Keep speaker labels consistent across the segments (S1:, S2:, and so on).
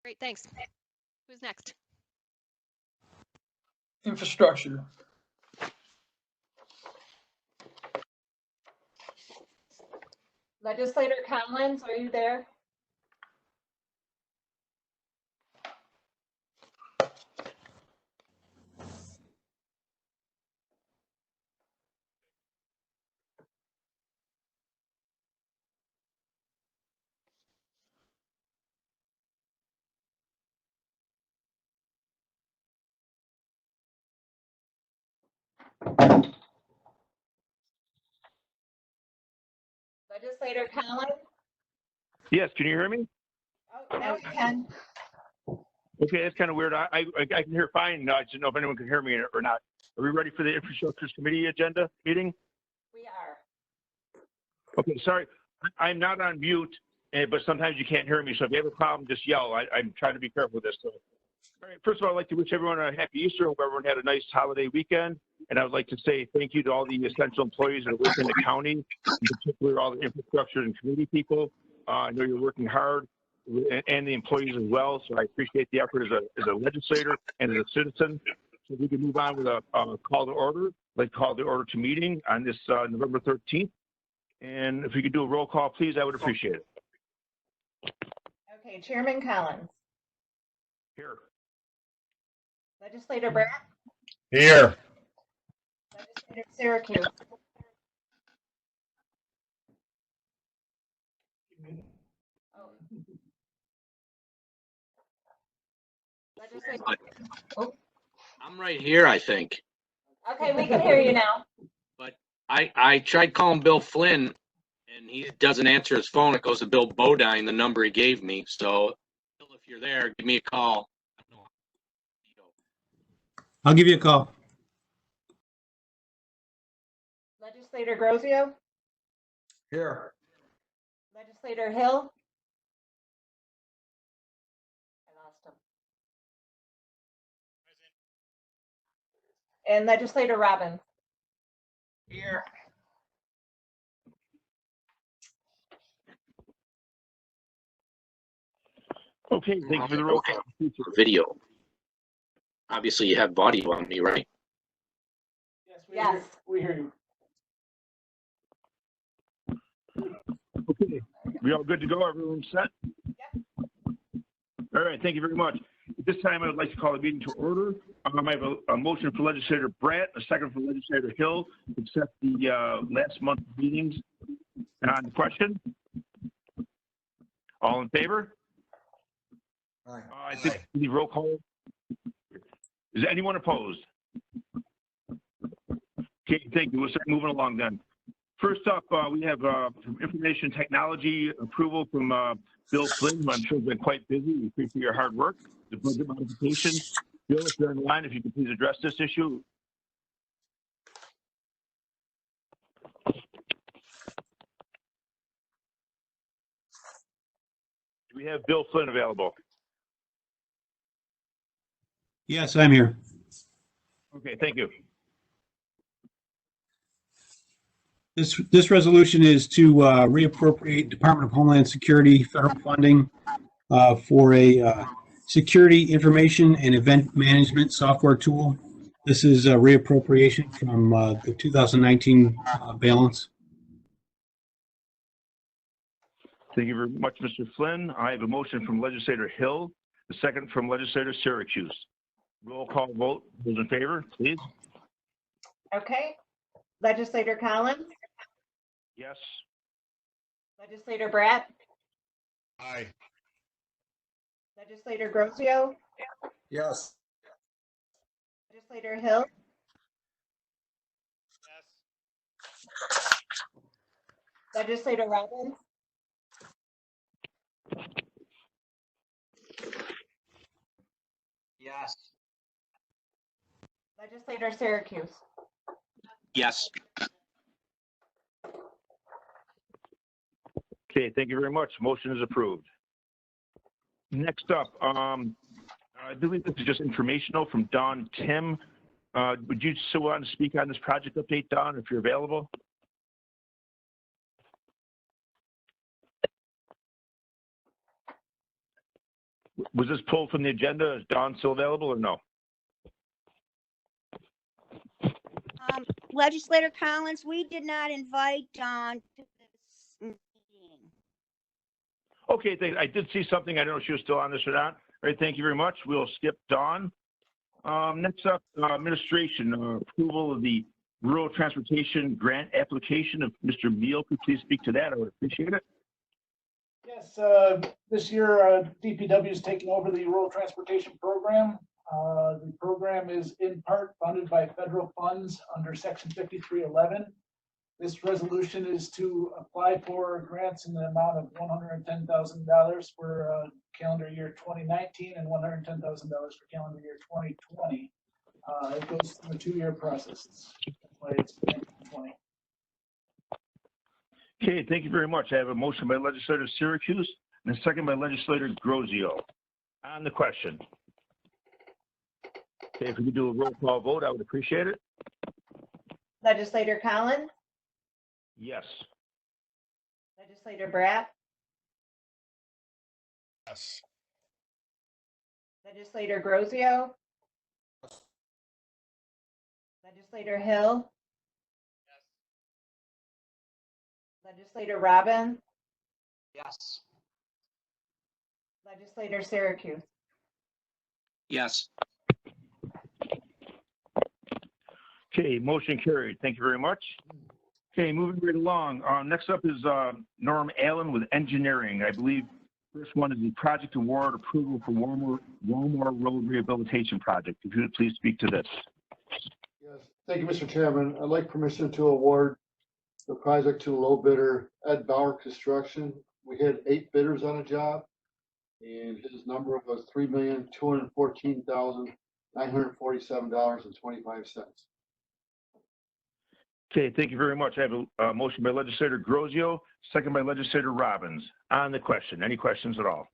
S1: Great, thanks. Who's next?
S2: Infrastructure.
S3: Legislator Collins, are you there? Legislator Collins?
S4: Yes, can you hear me?
S3: Oh, now you can.
S4: Okay, that's kind of weird. I can hear fine. I just didn't know if anyone can hear me or not. Are we ready for the Infrastructure Committee agenda meeting?
S3: We are.
S4: Okay, sorry. I'm not on mute, but sometimes you can't hear me. So if you have a problem, just yell. I'm trying to be careful with this. So, all right, first of all, I'd like to wish everyone a happy Easter. Hope everyone had a nice holiday weekend. And I would like to say thank you to all the essential employees that are working in the county, in particular all the infrastructure and community people. I know you're working hard, and the employees as well. So I appreciate the effort as a legislator and as a citizen. So we can move on with a call to order. I'd like to call the order to meeting on this November 13th. And if we could do a roll call, please, I would appreciate it.
S3: Okay, Chairman Collins.
S4: Here.
S3: Legislator Bratt?
S5: Here.
S3: Legislator Syracuse? Oh. Legislator. Oh.
S6: I'm right here, I think.
S3: Okay, we can hear you now.
S6: But I tried calling Bill Flynn, and he doesn't answer his phone. It goes to Bill Bodine, the number he gave me. So, Bill, if you're there, give me a call.
S7: I'll give you a call.
S3: Legislator Grosio?
S2: Here.
S3: Legislator Hill? I lost him. And Legislator Robbins?
S2: Here.
S4: Okay, thank you for the roll call.
S6: Video. Obviously, you have audio on me, right?
S3: Yes.
S2: We hear you.
S4: Okay, we all good to go? Everyone set?
S3: Yep.
S4: All right, thank you very much. At this time, I would like to call the meeting to order. I have a motion for Legislator Bratt, a second for Legislator Hill, to accept the last month's meetings. On the question? All in favor?
S2: Aye.
S4: I think the roll call. Is anyone opposed? Okay, thank you. We'll start moving along then. First up, we have information technology approval from Bill Flynn, who I'm sure has been quite busy. We appreciate your hard work. The budget modification. Bill, if you're on the line, if you could please address this issue. Do we have Bill Flynn available?
S7: Yes, I'm here.
S4: Okay, thank you.
S7: This resolution is to reappropriate Department of Homeland Security federal funding for a security information and event management software tool. This is a reappropriation from the 2019 balance.
S4: Thank you very much, Mr. Flynn. I have a motion from Legislator Hill, the second from Legislator Syracuse. Roll call vote. Those in favor, please.
S3: Okay. Legislator Collins?
S4: Yes.
S3: Legislator Bratt?
S5: Aye.
S3: Legislator Grosio?
S2: Yes.
S3: Legislator Hill? Yes. Legislator Robbins?
S6: Yes.
S3: Legislator Syracuse?
S6: Yes.
S4: Okay, thank you very much. Motion is approved. Next up, I believe this is just informational from Don Tim. Would you still want to speak on this project update, Don, if you're available? Was this pulled from the agenda? Is Dawn still available or no?
S8: Legislator Collins, we did not invite Dawn to this meeting.
S4: Okay, I did see something. I don't know if she was still on this or not. All right, thank you very much. We'll skip Dawn. Next up, administration, approval of the rural transportation grant application of Mr. Beal. Could you please speak to that? I would appreciate it.
S9: Yes, this year DPW is taking over the rural transportation program. The program is in part funded by federal funds under Section 5311. This resolution is to apply for grants in the amount of $110,000 for calendar year 2019 and $110,000 for calendar year 2020. It goes through a 2-year process. That's why it's 2020.
S4: Okay, thank you very much. I have a motion by legislator Syracuse and a second by legislator Grozio. On the question. Okay, if we could do a roll call vote, I would appreciate it.
S3: Legislator Collins,
S4: Yes.
S3: Legislator Bratt,
S5: Yes.
S3: Legislator Grozio, Legislator Hill, Legislator Robbins,
S2: Yes.
S3: Legislator Syracuse.
S6: Yes.
S4: Okay, motion carried. Thank you very much. Okay, moving right along. Next up is Norm Allen with engineering. I believe first one is the project award approval for Walmore Road Rehabilitation Project. If you would please speak to this.
S10: Yes, thank you, Mr. Chairman. I'd like permission to award the project to low bidder Ed Bauer Construction. We had 8 bidders on a job, and his number was $3,214,947.25.
S4: Okay, thank you very much. I have a motion by legislator Grozio, second by legislator Robbins. On the question, any questions at all?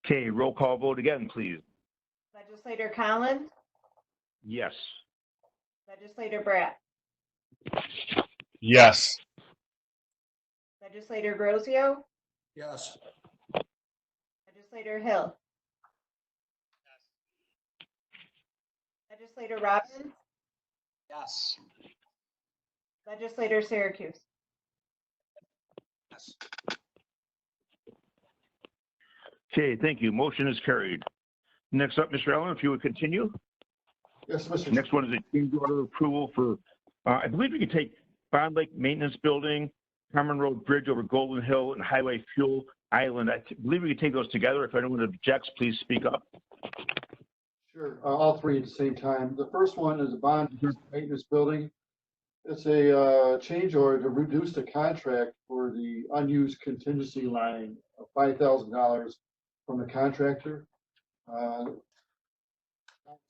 S4: Okay, roll call vote again, please.
S3: Legislator Collins,
S4: Yes.
S3: Legislator Bratt,
S5: Yes.
S3: Legislator Grozio,
S2: Yes.
S3: Legislator Hill, Legislator Robbins,
S2: Yes.
S3: Legislator Syracuse.
S6: Yes.
S4: Okay, thank you. Motion is carried. Next up, Mr. Allen, if you would continue.
S10: Yes, Mr.
S4: Next one is a change order approval for, I believe we could take Bond Lake Maintenance Building, Cameron Road Bridge over Golden Hill, and Highway Fuel Island. I believe we could take those together. If anyone objects, please speak up.
S10: Sure, all 3 at the same time. The first one is a bond maintenance building. It's a change order to reduce the contract for the unused contingency line of $5,000 from the contractor.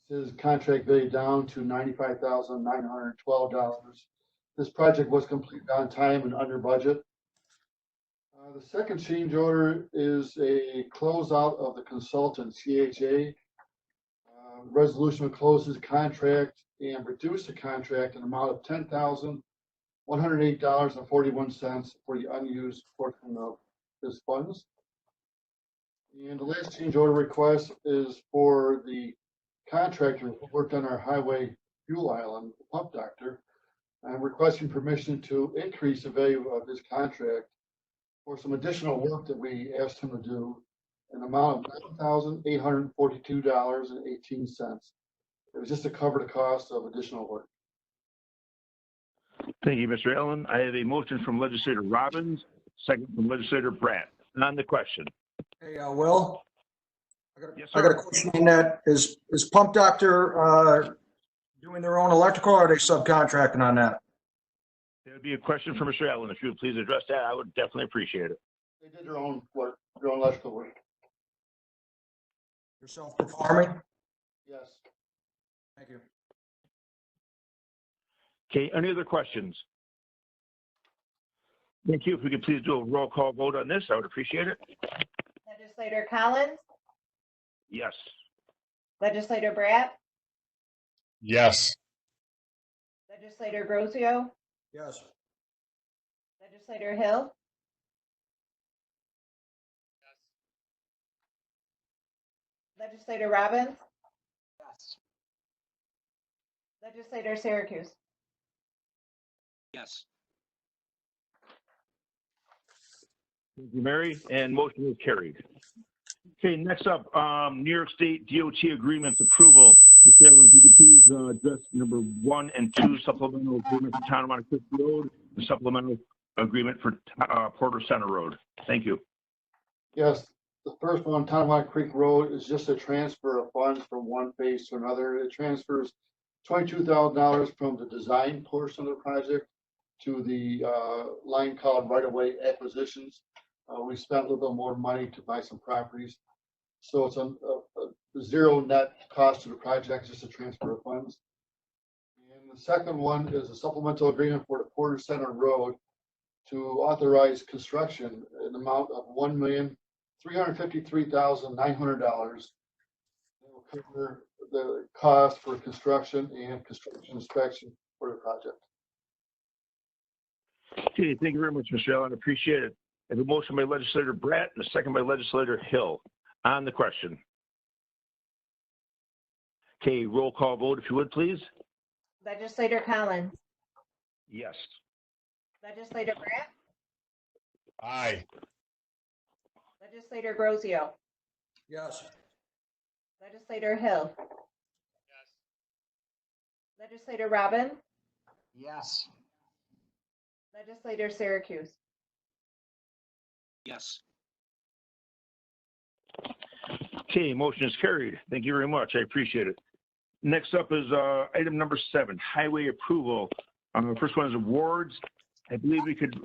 S10: His contract value down to $95,912. This project was completed on time and under budget. The second change order is a closeout of the consultant CHA. Resolution to close his contract and reduce the contract in an amount of $10,108.41 for the unused portion of his funds. And the last change order request is for the contractor who worked on our highway fuel island, the pump doctor. I'm requesting permission to increase the value of his contract for some additional work that we asked him to do, an amount of $9,842.18. It was just to cover the cost of additional work.
S4: Thank you, Mr. Allen. I have a motion from legislator Robbins, second from legislator Bratt. On the question.
S2: Hey, Will?
S4: Yes,
S2: I got a
S4: sir.
S2: question on that. Is Pump Doctor doing their own electrical or are they subcontracting on that?
S4: There would be a question for Mr. Allen. If you would please address that, I would definitely appreciate it.
S10: They did their own work, their own electrical work.
S2: They're self-performing?
S10: Yes.
S2: Thank you.
S4: Okay, any other questions? Thank you. If we could please do a roll call vote on this, I would appreciate it.
S3: Legislator Collins,
S4: Yes.
S3: Legislator Bratt,
S5: Yes.
S3: Legislator Grozio,
S2: Yes.
S3: Legislator Hill, Legislator Robbins,
S6: Yes.
S3: Legislator Syracuse.
S6: Yes.
S4: Thank you, Mary, and motion is carried. Okay, next up, New York State DOT agreements approval. Mr. Allen, if you could please address number 1 and 2 supplemental agreement for Town of Monte Cristo Road and supplemental agreement for Porter Center Road. Thank you.
S10: Yes, the first one, Tonawanda Creek Road, is just a transfer of funds from one phase to another. It transfers $22,000 from the design portion of the project to the line called right-of-way acquisitions. We spent a little bit more money to buy some properties. So it's a zero net cost to the project, just a transfer of funds. And the second one is a supplemental agreement for the Porter Center Road to authorize construction in the amount of $1,353,900. It will cover the cost for construction and construction inspection for the project.
S4: Okay, thank you very much, Mr. Allen. Appreciate it. I have a motion by Legislator Bratt and a second by Legislator Hill on the question. Okay, roll call vote, if you would, please.
S3: Legislator Collins,
S4: Yes.
S3: Legislator Bratt,
S5: Aye.
S3: Legislator Grosio,
S2: Yes.
S3: Legislator Hill. Legislator Robbins,
S6: Yes.
S3: Legislator Syracuse.
S6: Yes.
S4: Okay, motion is carried. Thank you very much. I appreciate it. Next up is item number 7, highway approval. First one is awards. I believe we could,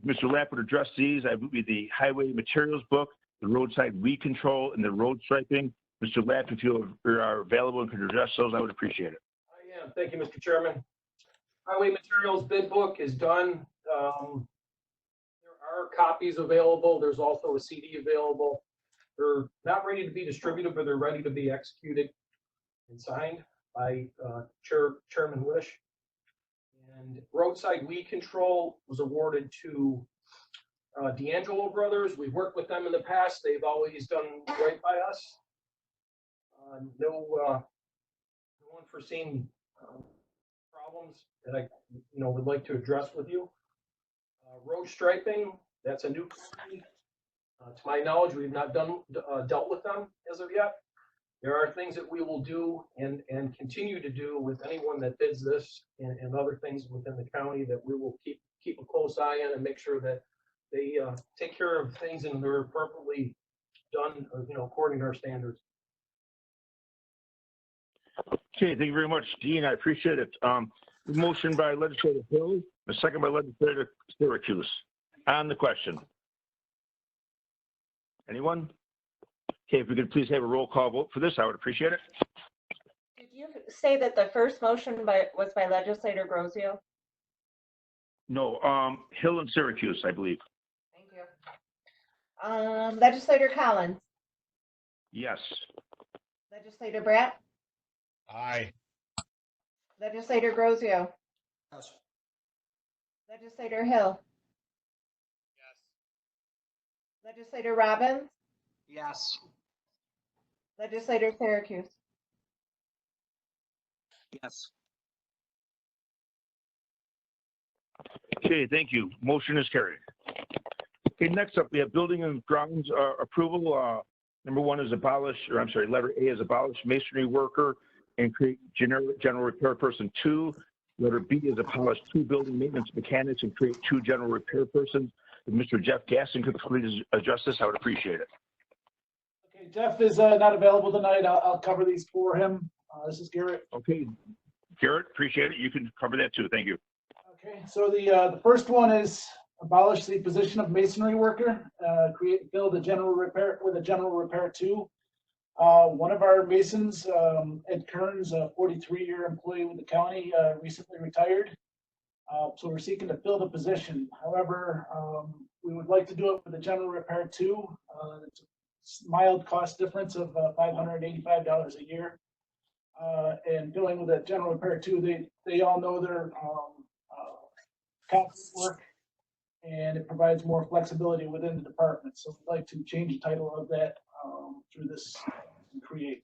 S4: Mr. Lapp would address these. I believe the highway materials book, the roadside weed control, and the road striping. Mr. Lapp, if you are available and could address those, I would appreciate it.
S11: I am. Thank you, Mr. Chairman. Highway materials bid book is done. There are copies available. There's also a CD available. They're not ready to be distributed, but they're ready to be executed and signed by Chairman Wish. And roadside weed control was awarded to D'Angelo Brothers. We've worked with them in the past. They've always done right by us. No unforeseen problems that I would like to address with you. Road striping, that's a new company. To my knowledge, we've not dealt with them as of yet. There are things that we will do and continue to do with anyone that bids this and other things within the county that we will keep a close eye on and make sure that they take care of things and they're appropriately done, according to our standards.
S4: Okay, thank you very much, Dean. I appreciate it. Motion by Legislator Hill, a second by Legislator Syracuse. On the question. Anyone? Okay, if we could please have a roll call vote for this, I would appreciate it.
S3: Did you say that the first motion was by Legislator Grosio?
S4: No, Hill and Syracuse, I believe.
S3: Thank you. Legislator Collins,
S4: Yes.
S3: Legislator Bratt,
S5: Aye.
S3: Legislator Grosio,
S2: Yes.
S3: Legislator Hill. Yes. Legislator Robbins,
S6: Yes.
S3: Legislator Syracuse.
S6: Yes.
S4: Okay, thank you. Motion is carried. Okay, next up, we have building and grounds approval. Number 1 is letter A is abolish masonry worker and create general repair person 2. Letter B is abolish 2 building maintenance mechanics and create 2 general repair persons. If Mr. Jeff Gaston could please address this, I would appreciate it.
S9: Okay, Jeff is not available tonight. I'll cover these for him. This is Garrett.
S4: Okay, Garrett, appreciate it. You can cover that too. Thank you.
S9: Okay, so the first one is abolish the position of masonry worker, fill the general repair with a general repair 2. One of our masons, Ed Kearns, a 43-year employee with the county, recently retired. So we're seeking to fill the position. However, we would like to do it with a general repair 2. It's a mild cost difference of $585 a year. And filling with a general repair 2, they all know their constant work, and it provides more flexibility within the department. So we'd like to change the title of that through this and create.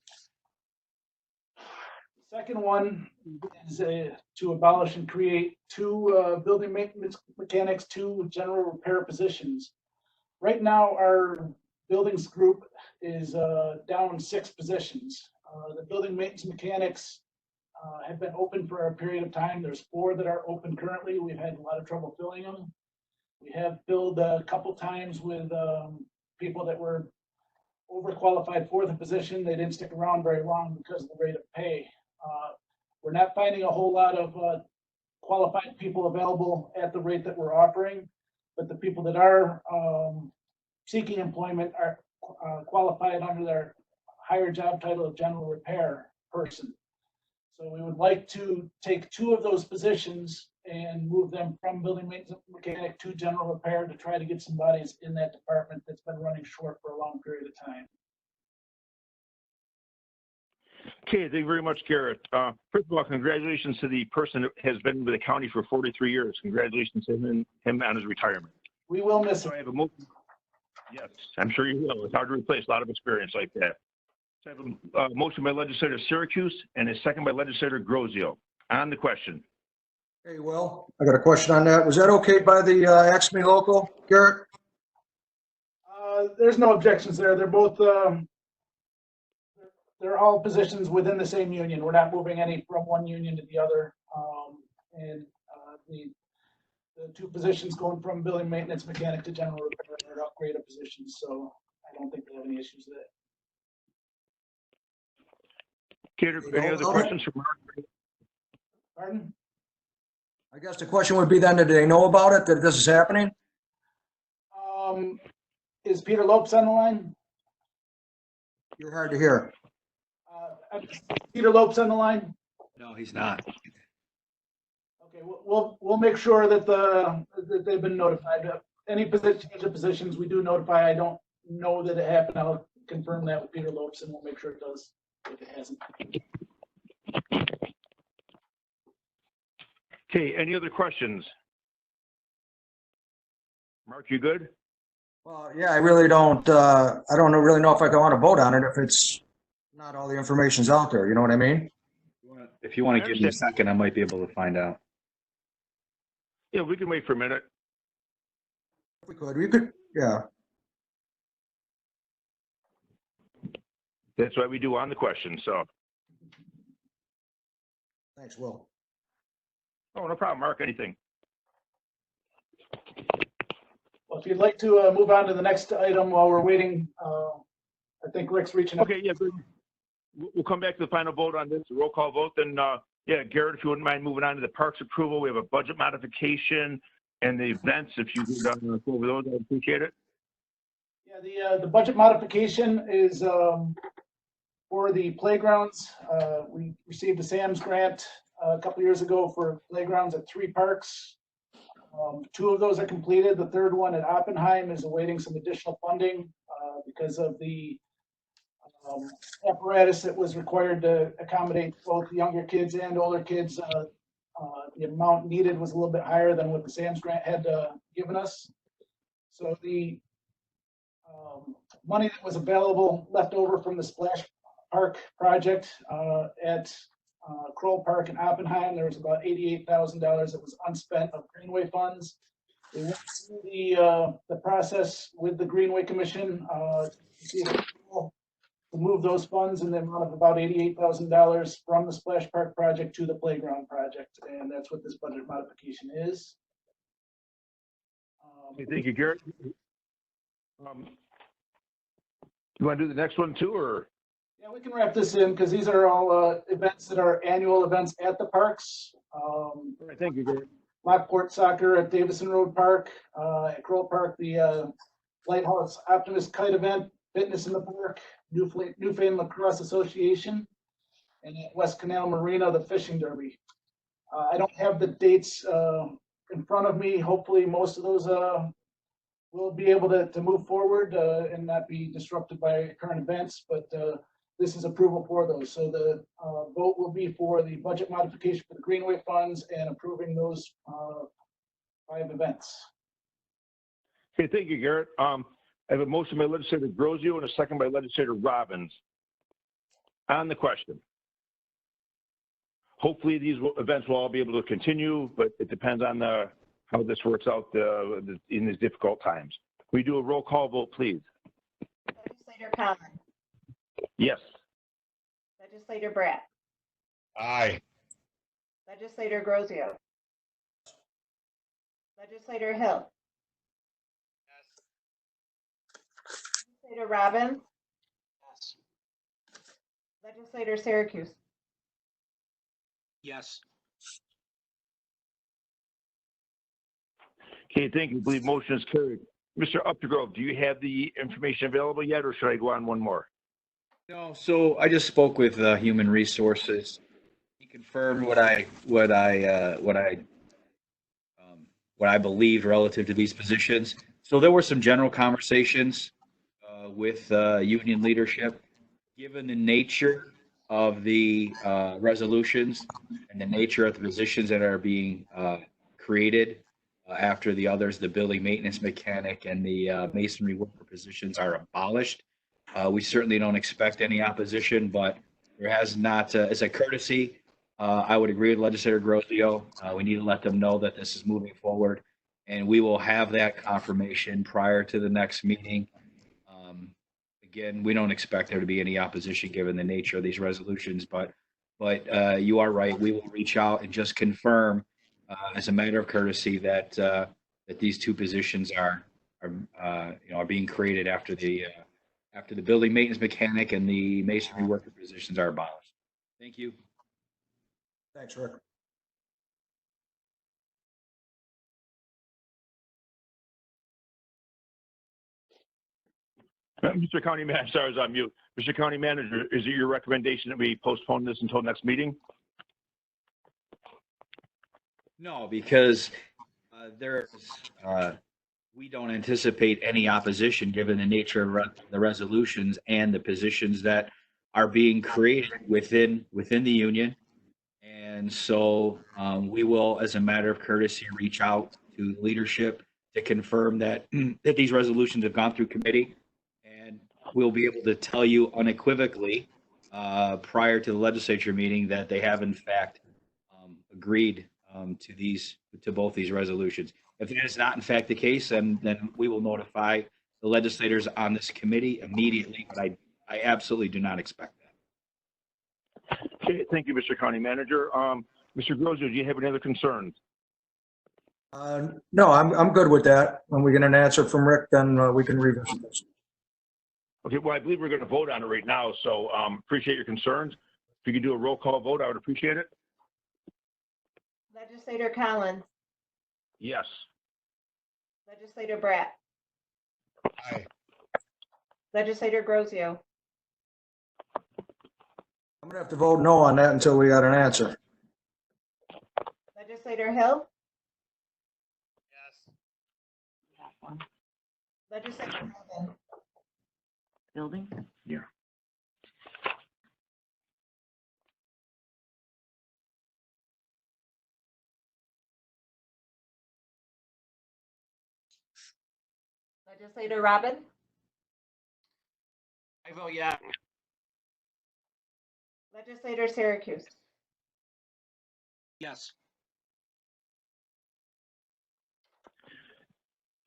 S9: The second one is to abolish and create two building maintenance mechanics, two general repair positions. Right now, our buildings group is down 6 positions. The building maintenance mechanics have been open for a period of time. There's 4 that are open currently. We've had a lot of trouble filling them. We have filled a couple times with people that were overqualified for the position. They didn't stick around very long because of the rate of pay. We're not finding a whole lot of qualified people available at the rate that we're offering, but the people that are seeking employment are qualified under their higher job title of general repair person. So we would like to take 2 of those positions and move them from building maintenance mechanic to general repair to try to get some bodies in that department that's been running short for a long period of time.
S4: Okay, thank you very much, Garrett. First of all, congratulations to the person that has been with the county for 43 years. Congratulations to him on his retirement.
S9: We will miss
S4: So
S9: him.
S4: I have a motion. Yes, I'm sure you will. It's hard to replace a lot of experience like that. So I have a motion by legislator Syracuse and a second by legislator Grozio. On the question.
S2: Hey, Will, I got a question on that. Was that okay by the Axme local, Garrett?
S9: There's no objections there. They're both, they're all positions within the same union. We're not moving any from one union to the other. The 2 positions going from building maintenance mechanic to general repair are upgraded positions, so I don't think they have any issues with it.
S4: Okay, any other questions from Mark?
S9: Pardon?
S2: I guess the question would be then, did they know about it, that this is happening?
S9: Is Peter Lopes on the line?
S2: You're hard to hear.
S9: Peter Lopes on the line?
S12: No, he's not.
S9: Okay, we'll make sure that that they've been notified. Any change of positions, we do notify. I don't know that it happened. I'll confirm that with Peter Lopes, and we'll make sure it does if it hasn't.
S4: Okay, any other questions? Mark, you good?
S2: Well, yeah, I really don't, I don't really know if I want to vote on it if it's not all the information's out there, you know what I mean?
S12: If you want to give me a second, I might be able to find out.
S4: Yeah, we can wait for a minute.
S2: If we could, yeah.
S4: That's what we do on the question, so.
S2: Thanks, Will.
S4: Oh, no problem, Mark, anything.
S9: Well, if you'd like to move on to the next item while we're waiting, I think Rick's reaching out.
S4: Okay, yeah, good. We'll come back to the final vote on this, roll call vote, then, yeah, Garrett, if you wouldn't mind moving on to the parks approval, we have a budget modification and the events, if you could go over those, I'd appreciate it.
S9: Yeah, the budget modification is for the playgrounds. We received a SAMS grant a couple years ago for playgrounds at 3 parks. 2 of those are completed. The third one at Oppenheim is awaiting some additional funding because of the apparatus that was required to accommodate both younger kids and older kids. The amount needed was a little bit higher than what the SAMS grant had given us. So the money that was available left over from the Splash Park project at Kroll Park and Oppenheim, there was about $88,000 that was unspent of Greenway funds. We went through the process with the Greenway Commission to move those funds in the amount of about $88,000 from the Splash Park project to the playground project, and that's what this budget modification is.
S4: Thank you, Garrett. You want to do the next one too, or?
S9: Yeah, we can wrap this in because these are all events that are annual events at the parks.
S4: All right, thank you, Garrett.
S9: Lockport Soccer at Davison Road Park, at Kroll Park, the Lighthouse Optimist Kite event, Fitness in the Park, Newfane Lacrosse Association, and at West Canal Marina, the Fishing Derby. I don't have the dates in front of me. Hopefully most of those will be able to move forward and not be disrupted by current events, but this is approval for those. So the vote will be for the budget modification for the Greenway funds and approving those 5 events.
S4: Okay, thank you, Garrett. I have a motion by legislator Grozio and a second by legislator Robbins. On the question. Hopefully these events will all be able to continue, but it depends on how this works out in these difficult times. We do a roll call vote, please.
S3: Legislator Conlon,
S4: Yes.
S3: Legislator Brat,
S5: Aye.
S3: Legislator Grozio, Legislator Hill, Legislator Robbins, Legislator Syracuse,
S6: Yes.
S4: Okay, thank you. I believe motion is carried. Mr. Updegrove, do you have the information available yet, or should I go on one more?
S12: No, so I just spoke with Human Resources. He confirmed what I believed relative to these positions. So there were some general conversations with union leadership. Given the nature of the resolutions and the nature of the positions that are being created after the others, the building maintenance mechanic and the masonry worker positions are abolished, we certainly don't expect any opposition, but there has not, as a courtesy, I would agree with Legislator Grozio. We need to let them know that this is moving forward, and we will have that confirmation prior to the next meeting. Again, we don't expect there to be any opposition given the nature of these resolutions, but you are right. We will reach out and just confirm, as a matter of courtesy, that that these two positions are being created after the building maintenance mechanic and the masonry worker positions are abolished. Thank you.
S2: Thanks, Rick.
S4: Mr. County Manager, sorry, I was on mute. Mr. County Manager, is it your recommendation that we postpone this until next meeting?
S12: No, because we don't anticipate any opposition given the nature of the resolutions and the positions that are being created within the union. And so we will, as a matter of courtesy, reach out to leadership to confirm that that these resolutions have gone through committee, and we'll be able to tell you unequivocally prior to the legislature meeting that they have in fact agreed to both these resolutions. If that is not in fact the case, then we will notify the legislators on this committee immediately, but I absolutely do not expect that.
S4: Okay, thank you, Mr. County Manager. Mr. Grozio, do you have any other concerns?
S2: No, I'm good with that. When we get an answer from Rick, then we can revisit this.
S4: Okay, well, I believe we're going to vote on it right now, so appreciate your concerns. If you could do a roll call vote, I would appreciate it.
S3: Legislator Collins,
S4: Yes.
S3: Legislator Brat,
S5: Aye.
S3: Legislator Grozio,
S2: I'm gonna have to vote no on that until we got an answer.
S3: Legislator Hill,
S5: Yes.
S3: Legislator Robin,
S1: Building?
S4: Yeah.
S3: Legislator Robin,
S6: I vote yeah.
S3: Legislator Syracuse,
S6: Yes.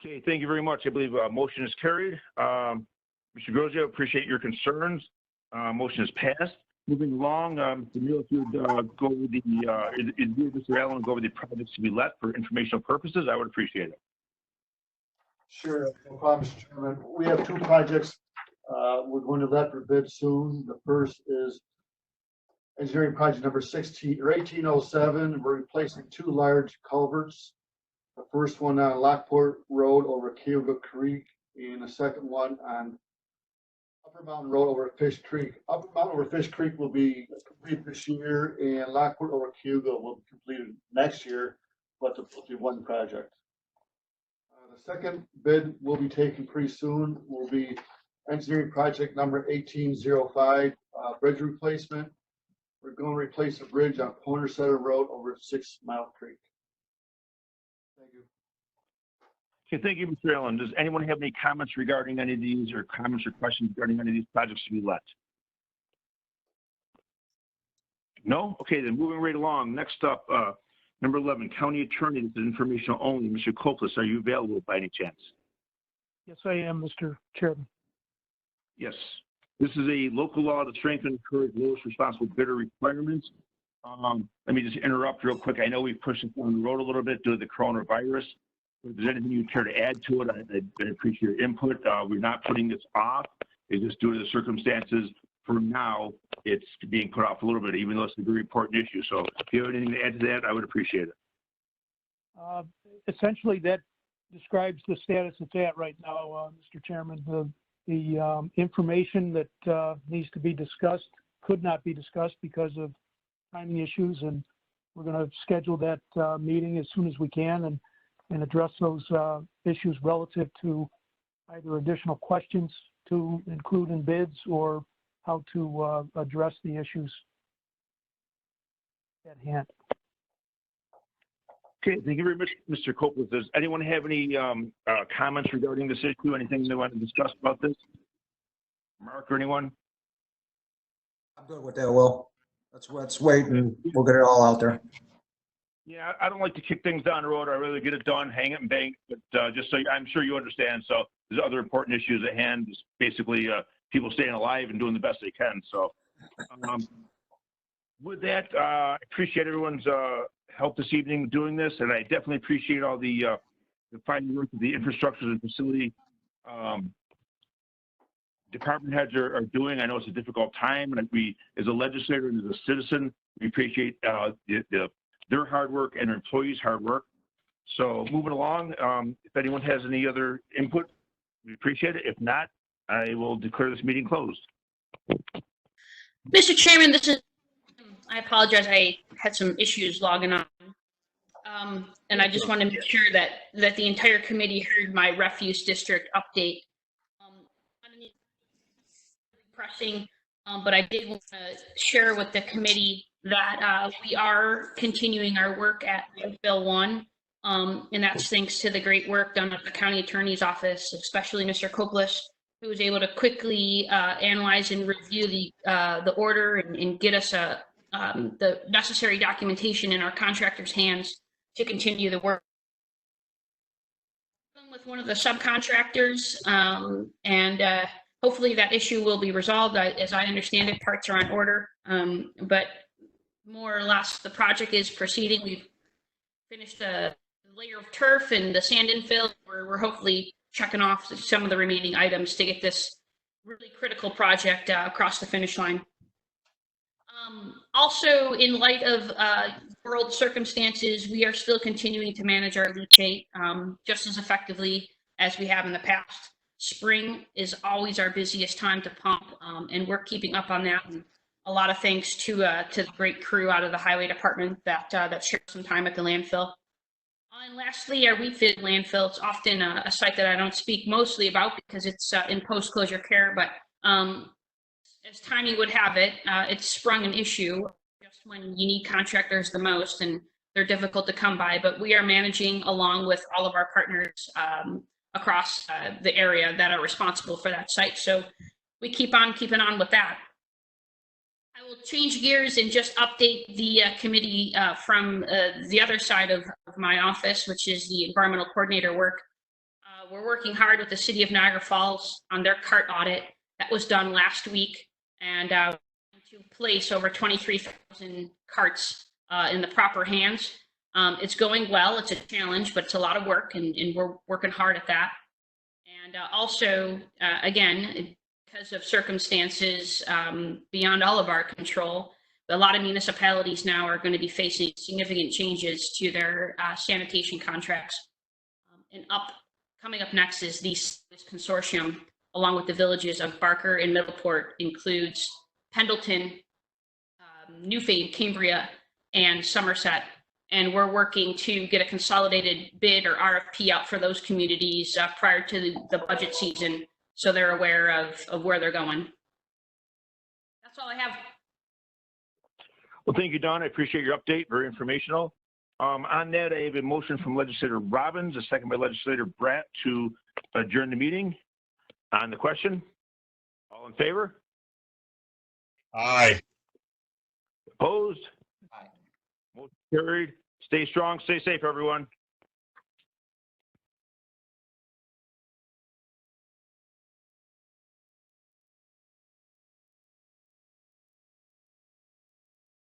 S4: Okay, thank you very much. I believe motion is carried. Mr. Grozio, appreciate your concerns. Motion is passed. Moving along, Demille, if you'd go with Mr. Allen go over the projects to be let for informational purposes, I would appreciate it.
S10: Sure, no problem, Mr. Chairman. We have two projects we're going to let for bid soon. The first is engineering project number 1807. We're replacing two large culverts. The first one on Lockport Road over Cayuga Creek, and the second one on Upper Mountain Road over Fish Creek. Upper Mountain over Fish Creek will be completed this year, and Lockport over Cayuga will be completed next year, but it'll be one project. The second bid will be taken pretty soon. Will be engineering project number 1805, bridge replacement. We're going to replace a bridge on Pointer Center Road over 6 Mile Creek. Thank you.
S4: Okay, thank you, Mr. Allen. Does anyone have any comments regarding any of these, or comments or questions regarding any of these projects to be let? No? Okay, then moving right along. Next up, number 11, County Attorney, this is informational only. Mr. Koplis, are you available by any chance?
S13: Yes, I am, Mr. Chairman.
S4: Yes. This is a local law to strengthen and encourage lowest responsible bidder requirements. Let me just interrupt real quick. I know we've pushed it down the road a little bit due to the coronavirus. If there's anything you'd care to add to it, I'd appreciate your input. We're not putting this off. It's just due to the circumstances. For now, it's being put off a little bit, even though it's a very important issue. So if you have anything to add to that, I would appreciate it.
S13: Essentially, that describes the status it's at right now, Mr. Chairman. The information that needs to be discussed could not be discussed because of timing issues, and we're going to schedule that meeting as soon as we can and address those issues relative to either additional questions to include in bids or how to address the issues at hand.
S4: Okay, thank you very much, Mr. Copeland. Does anyone have any comments regarding this issue? Anything they want to discuss about this? Mark or anyone?
S2: I'm good with that, Will. Let's wait and we'll get it all out there.
S4: Yeah, I don't like to kick things down the road. I really get it done, hang it and bang. But just so I'm sure you understand. So there's other important issues at hand. Just basically people staying alive and doing the best they can. So with that, I appreciate everyone's help this evening doing this, and I definitely appreciate all the fine work that the infrastructure and facility department heads are doing. I know it's a difficult time, and we, as a legislator and as a citizen, we appreciate their hard work and their employees' hard work. So moving along, if anyone has any other input, we appreciate it. If not, I will declare this meeting closed.
S14: Mr. Chairman, I apologize. I had some issues logging on. And I just want to make sure that the entire committee heard my refuse district update. Pressing, but I did want to share with the committee that we are continuing our work at Bill 1, and that's thanks to the great work done at the county attorney's office, especially Mr. Koplis, who was able to quickly analyze and review the order and get us the necessary documentation in our contractor's hands to continue the work. With one of the subcontractors, and hopefully that issue will be resolved. As I understand it, parts are on order, but more or less the project is proceeding. We've finished the layer of turf and the sand infill. We're hopefully checking off some of the remaining items to get this really critical project across the finish line. Also, in light of world circumstances, we are still continuing to manage our leachate just as effectively as we have in the past. Spring is always our busiest time to pump, and we're keeping up on that. And a lot of thanks to the great crew out of the highway department that shared some time at the landfill. And lastly, our Wheatfield landfill. It's often a site that I don't speak mostly about because it's in post-closure care, but as timing would have it, it's sprung an issue just when you need contractors the most, and they're difficult to come by. But we are managing along with all of our partners across the area that are responsible for that site. So we keep on keeping on with that. I will change gears and just update the committee from the other side of my office, which is the environmental coordinator work. We're working hard with the city of Niagara Falls on their cart audit that was done last week, and to place over 23,000 carts in the proper hands. It's going well. It's a challenge, but it's a lot of work, and we're working hard at that. And also, again, because of circumstances beyond all of our control, a lot of municipalities now are going to be facing significant changes to their sanitation contracts. And coming up next is this consortium, along with the villages of Barker and Middleport, includes Pendleton, Newfane, Cambria, and Somerset. And we're working to get a consolidated bid or RFP out for those communities prior to the budget season, so they're aware of where they're going. That's all I have.
S4: Well, thank you, Don. I appreciate your update. Very informational. On that, I have a motion from Legislator Robbins, a second by Legislator Bratt to adjourn the meeting. On the question, all in favor?
S5: Aye.
S4: Opposed?
S6: Aye.
S4: Motion carried. Stay strong, stay safe, everyone.